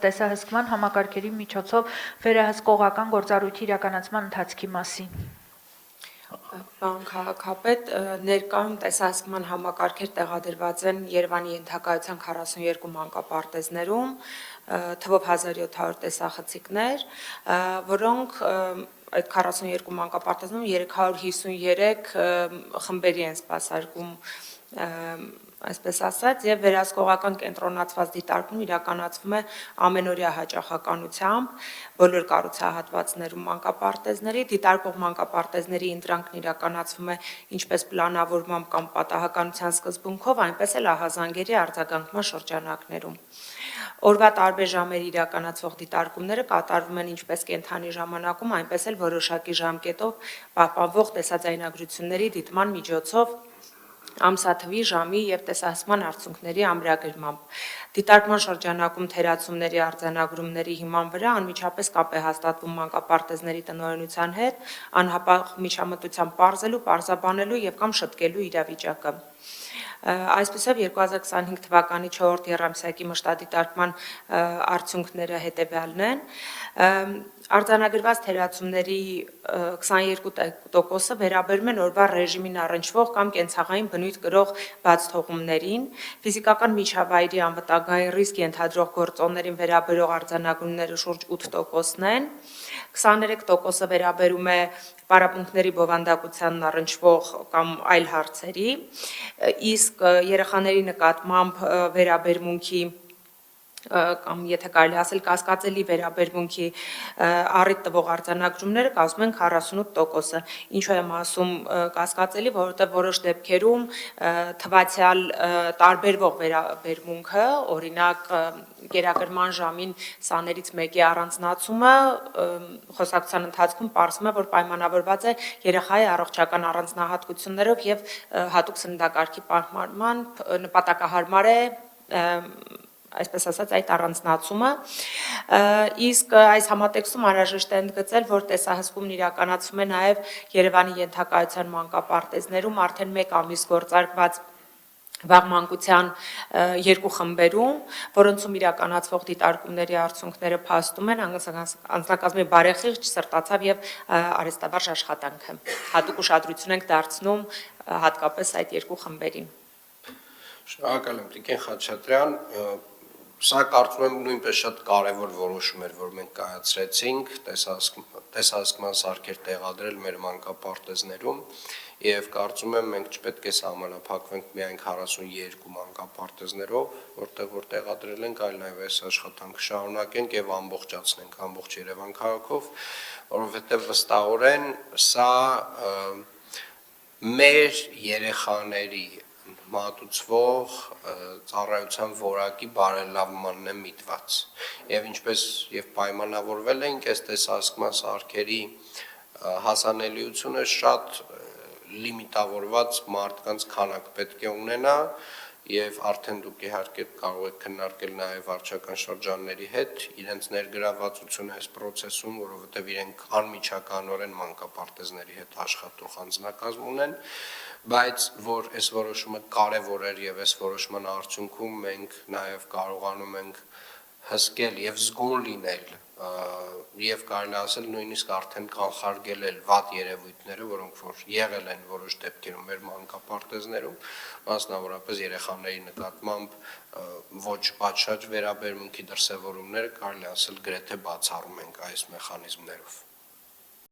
տեսահսկման համակարգերի միջոցով վերահսկողական գործառույթի իրականացման ընթացքի մասին։ Պարոն քաղաքապետ, ներկայում տեսահսկման համակարգեր տեղադրված են Երևանի ենթակայության 42 մանկապարտեզներում, թվով 1700 տեսախցիկներ, որոնք այդ 42 մանկապարտեզներում 353 խմբերի են սպասարկում, այսպես ասած, եւ վերահսկողական կենտրոնացված դիտարկում իրականացվում է ամենօրյա հաճախականությամբ բոլոր կառուցահատվածներում մանկապարտեզների, դիտարկող մանկապարտեզների ընտրանքն իրականացվում է ինչպես պլանավորմամբ կամ պատահականության սկզբունքով, այնպես էլ ահազանգերի արձագանքման շրջանակներում։ Օրվա տարբեր ժամերի իրականացվող դիտարկումները կատարվում են ինչպես կենթանի ժամանակում, այնպես էլ որոշակի ժամկետով պահպանվող տեսաձայնագրությունների դիտման միջոցով ամսաթվի, ժամի եւ տեսահսկման արդյունքների ամրագրմամբ։ Դիտարկման շրջանակում թերացումների արձանագրումների հիման վրա անմիջապես կապ է հաստատվում մանկապարտեզների տնօրենության հետ, անհապաղ միջամտությամբ պարզելու, պարզաբանելու եւ կամ շտկելու իրավիճակը։ Այսպիսով 2025 թվականի 4-րդ եռամսյակի մշտադիտարկման արդյունքները հետևյալն են։ Արձանագրված թերացումների 22%-ը վերաբերում են օրվա ռեժիմին առնչվող կամ կենցաղային բնույթ կրող բաց թողումներին, ֆիզիկական միջավայրի անվտանգային ռիսկ ենթադրող գործոններին վերաբերող արձանագրումները շուրջ 8%-ն են, 23%-ը վերաբերում է պարապմունքների բովանդակությանն առնչվող կամ այլ հարցերի, իսկ երեխաների նկատմամբ վերաբերմունքի կամ եթե կարելի ասել կասկածելի վերաբերմունքի առիթ տվող արձանագրումները կազմում են 48%-ը։ Ինչու եմ ասում կասկածելի, որովհետև որոշ դեպքերում թվացյալ տարբերվող վերաբերմունքը, օրինակ կերակրման ժամին սաներից մեկի առանձնացումը խոսակցության ընթացքում պարզվում է, որ պայմանավորված է երեխայի առողջական առանձնահատկություններով եւ հատուկ սննդակարգի պահպանմամբ նպատակահարմար է այսպես ասած այդ առանձնացումը, իսկ այս համատեքստում անհրաժեշտ է ընդգծել, որ տեսահսկումն իրականացվում է նաև Երևանի ենթակայության մանկապարտեզներում արդեն 1 ամիս գործարկված վաղ մանկության 2 խմբերում, որոնցում իրականացվող դիտարկումների արդյունքները փաստում են անձնակազմի բարեխիղճ, սրտացավ եւ արհեստավարժ աշխատանքը։ Հատուկ ուշադրություն ենք դարձնում հատկապես այդ 2 խմբերին։ Շնորհակալ եմ Տիկին Խաչատրյան, սա կարծում եմ նույնպես շատ կարևոր որոշում էր, որ մենք կայացրեցինք տեսահսկման սարքեր տեղադրել մեր մանկապարտեզներում եւ կարծում եմ մենք չպետք է սահմանափակվենք միայն 42 մանկապարտեզներով, որտեղ տեղադրել ենք, այլ նաեւ այս աշխատանքը շարունակենք եւ ամբողջացնենք ամբողջ Երևան քաղաքով, որովհետեւ վստահորեն սա մեր երեխաների մատուցվող ծառայության որակի բարելավմանն է միտված եւ ինչպես եւ պայմանավորվել ենք այս տեսահսկման սարքերի հասանելիությունը շատ լիմիտավորված մարդկանց քանակ պետք է ունենա եւ արդեն դուք իհարկե կարող եք քննարկել նաեւ վարչական շրջանների հետ իրենց ներգրավվածությունը այս process-ում, որովհետեւ իրենք անմիջականորեն մանկապարտեզների հետ աշխատող անձնակազմ ունեն, բայց որ այս որոշումը կարևոր էր եւ այս որոշման արդյունքում մենք նաեւ կարողանում ենք հսկել եւ զգոն լինել եւ կարելի ասել նույնիսկ արդեն կանխարգել վատ երևույթները, որոնք որ եղել են որոշ դեպքերում մեր մանկապարտեզներում, մասնավորապես երեխաների նկատմամբ ոչ պատշաճ վերաբերմունքի դրսևորումները կարելի ասել գրեթե բացառում ենք այս մեխանիզմներով։